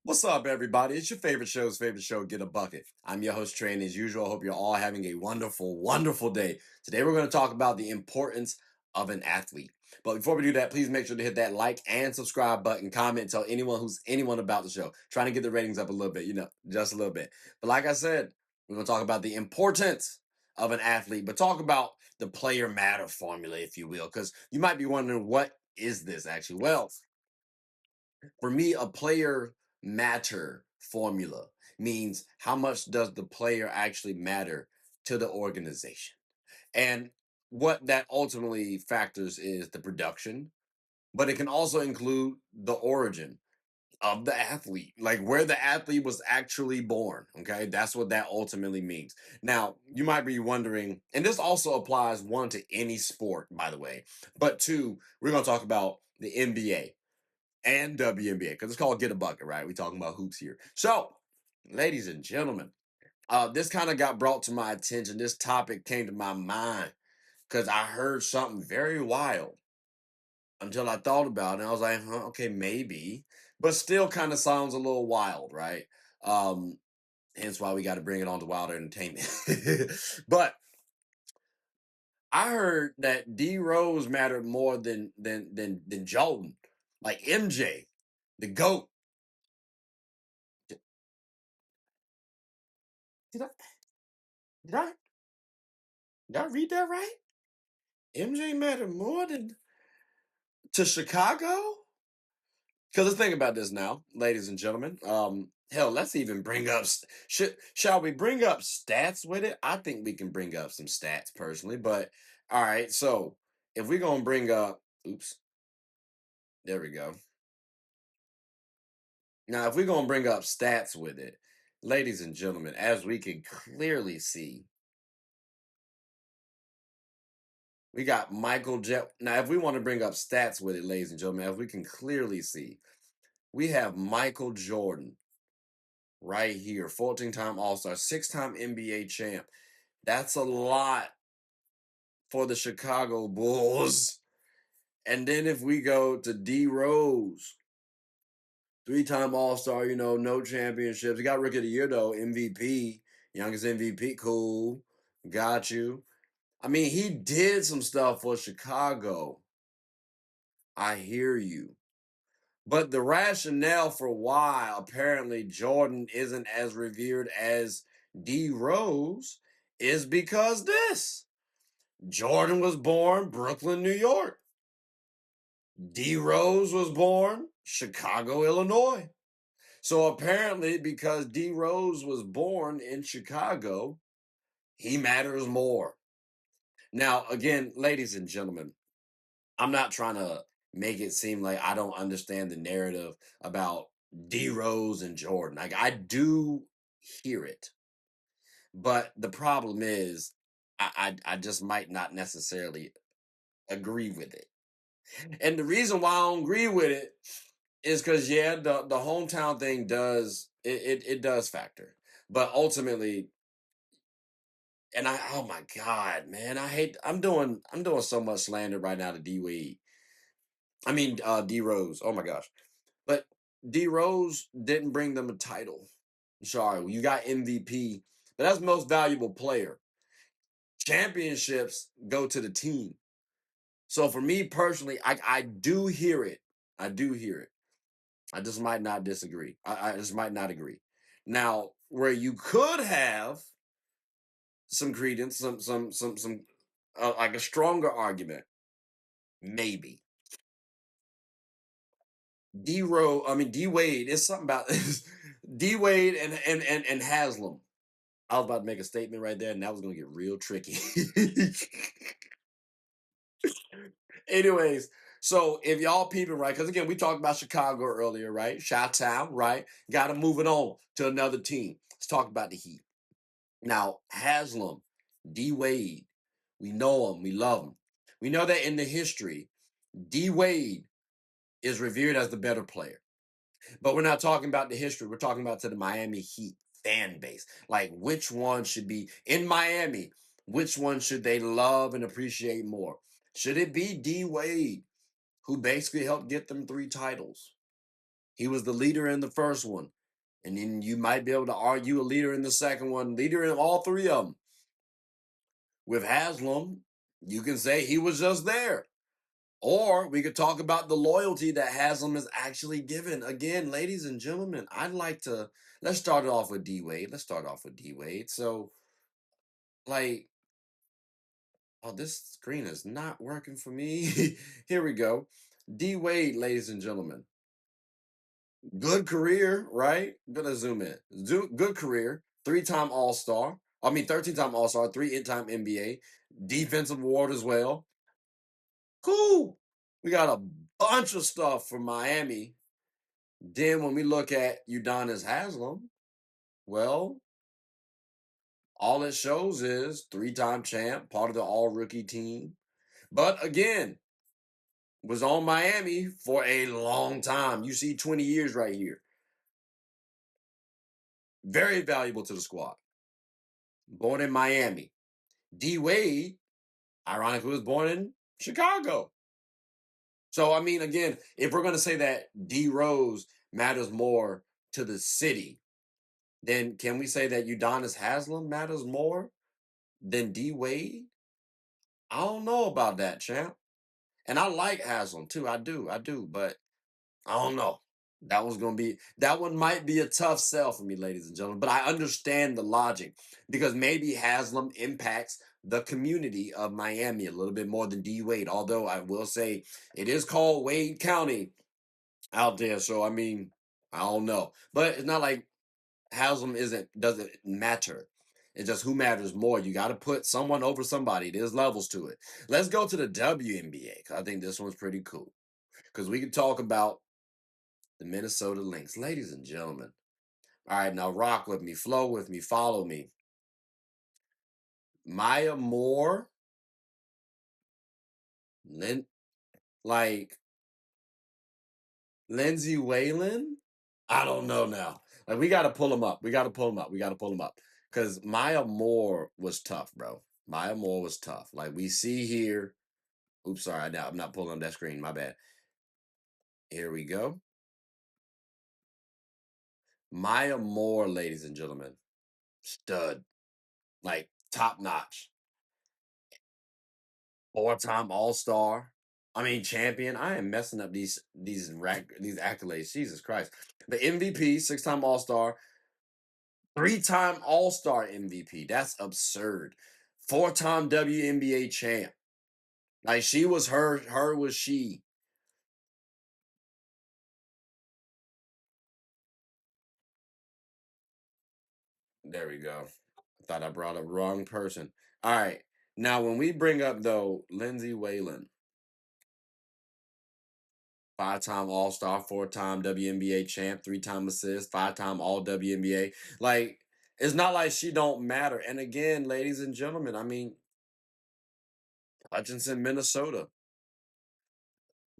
What's up, everybody? It's your favorite show, Get a Bucket. I'm your host, Trey, and as usual, I hope you're all having a wonderful, wonderful day. Today, we're going to talk about the importance of an athlete. But before we do that, please make sure to hit that like and subscribe button, comment, tell anyone about the show. Trying to get the ratings up a little bit, just a little bit. But like I said, we're going to talk about the importance of an athlete, but talk about the player matter formula, if you will, because you might be wondering, what is this actually? Well, for me, a player matter formula means how much does the player actually matter to the organization. And what that ultimately factors is the production, but it can also include the origin of the athlete, like where the athlete was actually born. Okay, that's what that ultimately means. Now, you might be wondering, and this also applies one to any sport, by the way, but two, we're going to talk about the NBA and WNBA because it's called Get a Bucket, right? We're talking about hoops here. So, ladies and gentlemen, this kind of got brought to my attention. This topic came to my mind because I heard something very wild until I thought about it. And I was like, huh, okay, maybe, but still kind of sounds a little wild, right? Um, Hence why we got to bring it on to Wild Entertainment. But I heard that D Rose mattered more than Jordan, like MJ, the GOAT. Did I did I did I read that right? MJ mattered more than to Chicago? Because let's think about this now, ladies and gentlemen. Hell, let's even bring up. Shall we bring up stats with it? I think we can bring up some stats personally, but all right. So if we're gonna bring up, oops, there we go. Now, if we're gonna bring up stats with it, ladies and gentlemen, as we can clearly see, we got Michael Jet. Now, if we want to bring up stats with it, ladies and gentlemen, as we can clearly see, we have Michael Jordan right here, 14-time All-Star, 6-time NBA champ. That's a lot for the Chicago Bulls. And then if we go to D Rose, 3-time All-Star, no championships. He got Rookie of the Year though, MVP, youngest MVP, cool. Got you. I mean, he did some stuff for Chicago. I hear you. But the rationale for why apparently Jordan isn't as revered as D Rose is because this. Jordan was born Brooklyn, New York. D Rose was born Chicago, Illinois. So apparently, because D Rose was born in Chicago, he matters more. Now, again, ladies and gentlemen, I'm not trying to make it seem like I don't understand the narrative about D Rose and Jordan. Like, I do hear it, but the problem is, I just might not necessarily agree with it. And the reason why I don't agree with it is because, yeah, the hometown thing it does factor, but ultimately, and oh my god, man, I'm doing so much slander right now to D Wade. I mean, D Rose. Oh my gosh. But D Rose didn't bring them a title. Sorry, you got MVP, but that's most valuable player. Championships go to the team. So for me personally, I do hear it. I do hear it. I just might not disagree. I just might not agree. Now, where you could have some credence, some like a stronger argument, maybe D Wade. It's something about D Wade and Haslem. I was about to make a statement right there, and that was going to get real tricky. Anyways, so if y'all peeping right, because again, we talked about Chicago earlier, right? Chi-Town, right? Got to move it on to another team. Let's talk about the Heat. Now, Haslem, D Wade, we know him, we love him. We know that in the history, D Wade is revered as the better player. But we're not talking about the history. We're talking about to the Miami Heat fan base. Like, which one should be in Miami? Which one should they love and appreciate more? Should it be D Wade, who basically helped get them 3 titles? He was the leader in the first one. And then you might be able to argue a leader in the second one, leader in all three of them. With Haslem, you can say he was just there. Or we could talk about the loyalty that Haslem is actually given. Again, ladies and gentlemen, let's start it off with D Wade. Let's start off with D Wade. So, like, oh, this screen is not working for me. Here we go. D Wade, ladies and gentlemen. Good career, right? Gonna zoom in. Good career. 3-time All Star. 13-time All Star, 3-time NBA. Defensive award as well. Cool. We got a bunch of stuff from Miami. Then when we look at Udonis Haslem, well, all it shows is 3-time champ, part of the all rookie team. But again, was on Miami for a long time. You see 20 years right here. Very valuable to the squad. Born in Miami. D Wade, ironically, was born in Chicago. So, I mean, again, if we're going to say that D Rose matters more to the city, then can we say that Udonis Haslem matters more than D Wade? I don't know about that, champ. And I like Haslem too. I do. But I don't know. That one might be a tough sell for me, ladies and gentlemen. But I understand the logic because maybe Haslem impacts the community of Miami a little bit more than D Wade. Although I will say it is called Wade County out there. So I mean, I don't know. But it's not like Haslem doesn't matter. It's just who matters more. You got to put someone over somebody. There's levels to it. Let's go to the WNBA because I think this one's pretty cool. Because we can talk about the Minnesota Lynx. Ladies and gentlemen. All right, now rock with me, flow with me, follow me. Maya Moore, like Lindsay Whalen. I don't know now. Like we got to pull them up. We got to pull them up. We got to pull them up because Maya Moore was tough, bro. Maya Moore was tough. Like we see here. Oops, sorry, I'm not pulling up that screen. My bad. Here we go. Maya Moore, ladies and gentlemen, stud, like top notch. 4-time All Star. I mean, champion. I am messing up these accolades. Jesus Christ. The MVP, 6-time All Star, 3-time All Star MVP. That's absurd. 4-time WNBA champ. Like she was her. Her was she. There we go. I thought I brought up wrong person. All right. Now, when we bring up though, Lindsay Whalen, 5-time All Star, 4-time WNBA champ, 3-time assist, 5-time All WNBA. Like, it's not like she don't matter. And again, ladies and gentlemen, I mean, Hutchinson, Minnesota.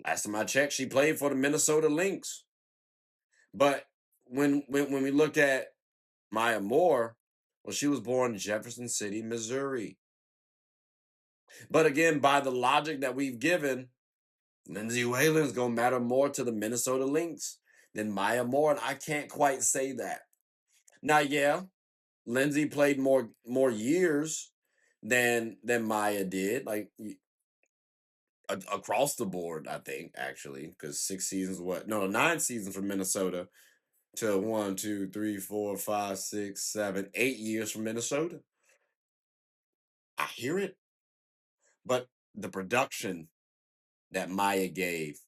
Last time I checked, she played for the Minnesota Lynx. But when we look at Maya Moore, well, she was born in Jefferson City, Missouri. But again, by the logic that we've given, Lindsay Whalen's gonna matter more to the Minnesota Lynx than Maya Moore, and I can't quite say that. Now, yeah, Lindsay played more years than Maya did, like across the board. I think actually, because 6 seasons, what? No, 9 seasons for Minnesota to 1, 2, 3, 4, 5, 6, 7, 8 years from Minnesota. I hear it, but the production that Maya gave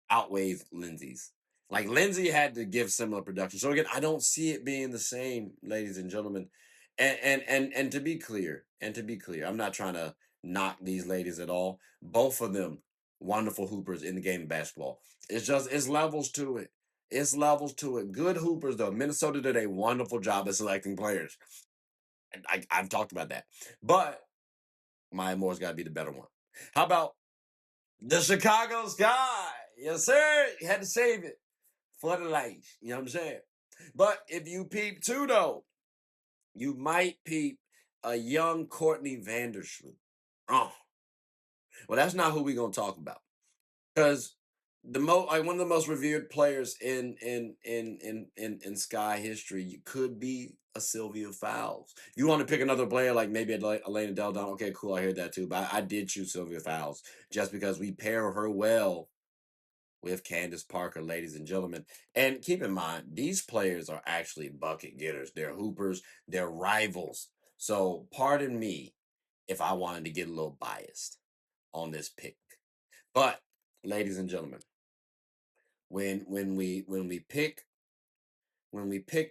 outweighs Lindsay's. Like Lindsay had to give similar production. So again, I don't see it being the same, ladies and gentlemen. And to be clear, I'm not trying to knock these ladies at all. Both of them wonderful hoopers in the game of basketball. It's levels to it. It's levels to it. Good hoopers though. Minnesota did a wonderful job of selecting players. I've talked about that. But Maya Moore's got to be the better one. How about the Chicago Sky? Yes, sir. You had to save it for the life. You know what I'm saying? But if you peep too, though, you might peep a young Courtney Vandersloot. Oh, well, that's not who we're going to talk about. Because like one of the most revered players in Sky history. You could be a Sylvia Fowles. If you want to pick another player, like maybe Elena Del Don, okay, cool, I hear that too. But I did choose Sylvia Fowles just because we pair her well with Candace Parker, ladies and gentlemen. And keep in mind, these players are actually bucket getters. They're hoopers. They're rivals. So pardon me if I wanted to get a little biased on this pick. But ladies and gentlemen, when we pick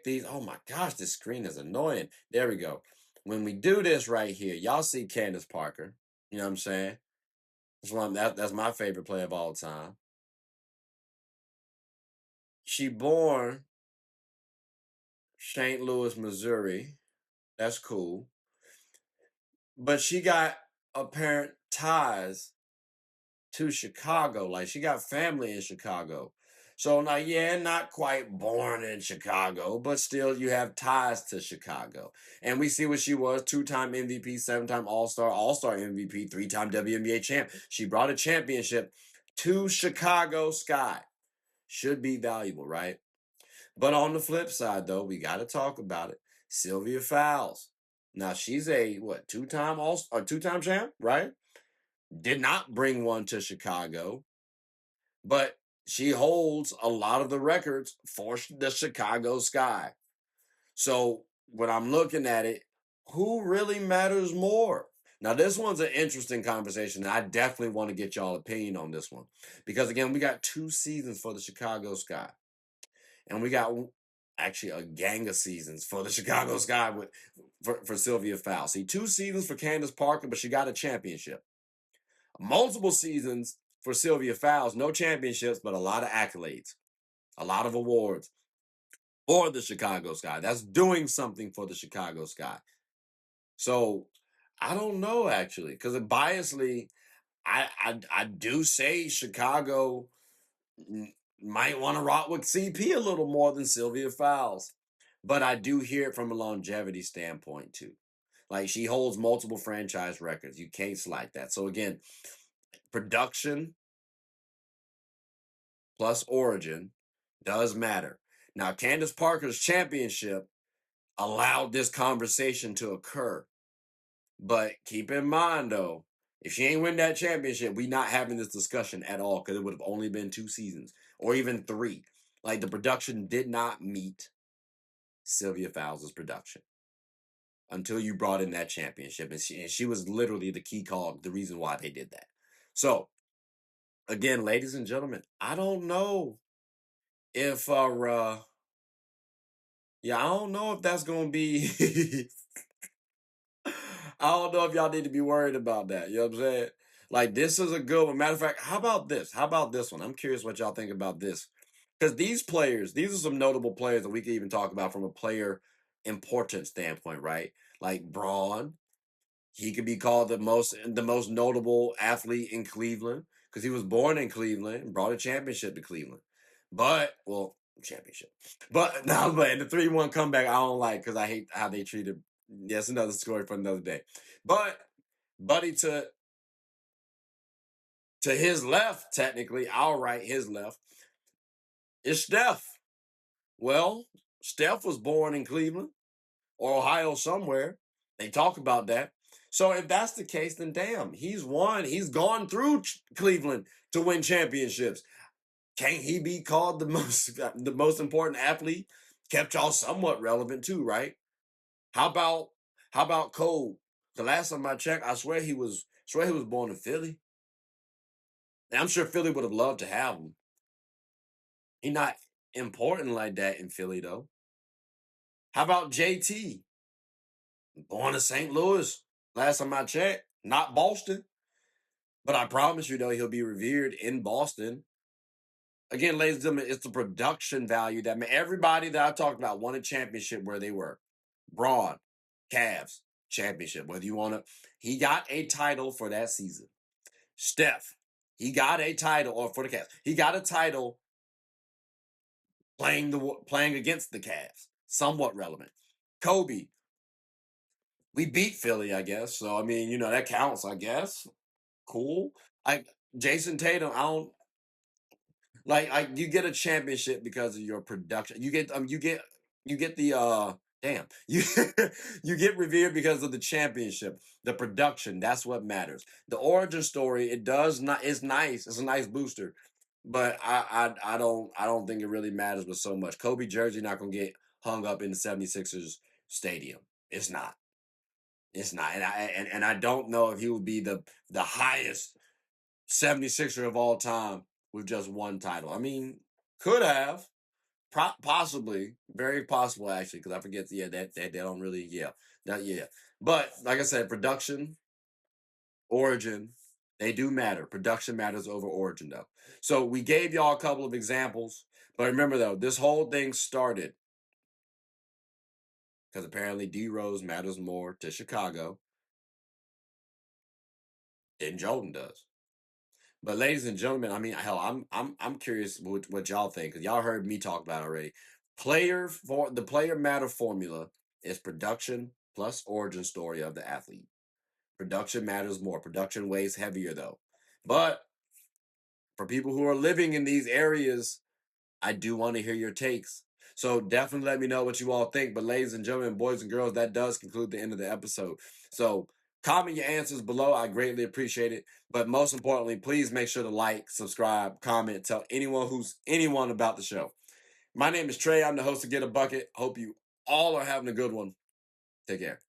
these, oh my gosh, this screen is annoying. There we go. When we do this right here, y'all see Candace Parker. You know what I'm saying? That's my favorite player of all time. She born St. Louis, Missouri. That's cool. But she got apparent ties to Chicago. Like she got family in Chicago. So now, yeah, not quite born in Chicago, but still you have ties to Chicago. And we see what she was: 2-time MVP, 7-time All-Star MVP, 3-time WNBA champ. She brought a championship to Chicago Sky. Should be valuable, right? But on the flip side, though, we got to talk about it. Sylvia Fowles. Now she's a what, 2-time or 2-time champ, right? Did not bring one to Chicago, but she holds a lot of the records for the Chicago Sky. So when I'm looking at it, who really matters more? Now, this one's an interesting conversation, and I definitely want to get y'all opinion on this one. Because again, we got 2 seasons for the Chicago Sky. And we got actually a gang of seasons for the Chicago Sky for Sylvia Fowles. See, 2 seasons for Candace Parker, but she got a championship. Multiple seasons for Sylvia Fowles, no championships, but a lot of accolades, a lot of awards for the Chicago Sky. That's doing something for the Chicago Sky. So I don't know actually, because biasly, I do say Chicago might want to rock with CP a little more than Sylvia Fowles, but I do hear it from a longevity standpoint too. Like she holds multiple franchise records. You can't slight that. So again, production plus origin does matter. Now, Candace Parker's championship allowed this conversation to occur. But keep in mind, though, if she ain't win that championship, we not having this discussion at all because it would have only been 2 seasons or even 3. Like the production did not meet Sylvia Fowles' production until you brought in that championship. And she was literally the key cog, the reason why they did that. So, again, ladies and gentlemen, I don't know if yeah, I don't know if that's gonna be I don't know if y'all need to be worried about that. You know what I'm saying? Like this is a good one. Matter of fact, how about this? How about this one? I'm curious what y'all think about this. Because these players, these are some notable players that we could even talk about from a player importance standpoint, right? Like Braun, he could be called the most notable athlete in Cleveland because he was born in Cleveland and brought a championship to Cleveland. But well, championship. But no, but the 3-1 comeback I don't like because I hate how they treated. Yes, another story for another day. But Buddy to his left, technically, our right, his left, is Steph. Well, Steph was born in Cleveland or Ohio somewhere. They talk about that. So if that's the case, then damn, he's won. He's gone through Cleveland to win championships. Can't he be called the most important athlete? Kept y'all somewhat relevant too, right? How about Cole? The last time I checked, I swear he was born in Philly. And I'm sure Philly would have loved to have him. He's not important like that in Philly though. How about JT? Born in St. Louis. Last time I checked, not Boston. But I promise you, though, he'll be revered in Boston. Again, ladies and gentlemen, it's the production value that everybody that I talked about won a championship where they were. Braun, Cavs, championship. Whether you want to, he got a title for that season. Steph, he got a title, or for the Cavs, he got a title playing against the Cavs. Somewhat relevant. Kobe, we beat Philly, I guess. So I mean, that counts, I guess. Cool. I Jason Tatum, I don't. Like you get a championship because of your production. You get the you you get revered because of the championship, the production. That's what matters. The origin story, it does not. It's nice. It's a nice booster, but I don't think it really matters with so much. Kobe jersey not gonna get hung up in the 76ers stadium. It's not. It's not. And I don't know if he would be the highest 76er of all time with just one title. I mean, could have, possibly, very possible actually, because I forget. Yeah, that they don't really. Yeah, yeah. But like I said, production, origin, they do matter. Production matters over origin, though. So we gave y'all a couple of examples, but remember though, this whole thing started because apparently D Rose matters more to Chicago than Jordan does. But ladies and gentlemen, I mean, hell, I'm curious what y'all think because y'all heard me talk about it already. The player matter formula is production plus origin story of the athlete. Production matters more. Production weighs heavier though. But for people who are living in these areas, I do want to hear your takes. So definitely let me know what you all think. But ladies and gentlemen, boys and girls, that does conclude the end of the episode. So comment your answers below. I greatly appreciate it. But most importantly, please make sure to like, subscribe, comment, tell anyone about the show. My name is Trey. I'm the host of Get a Bucket. Hope you all are having a good one. Take care.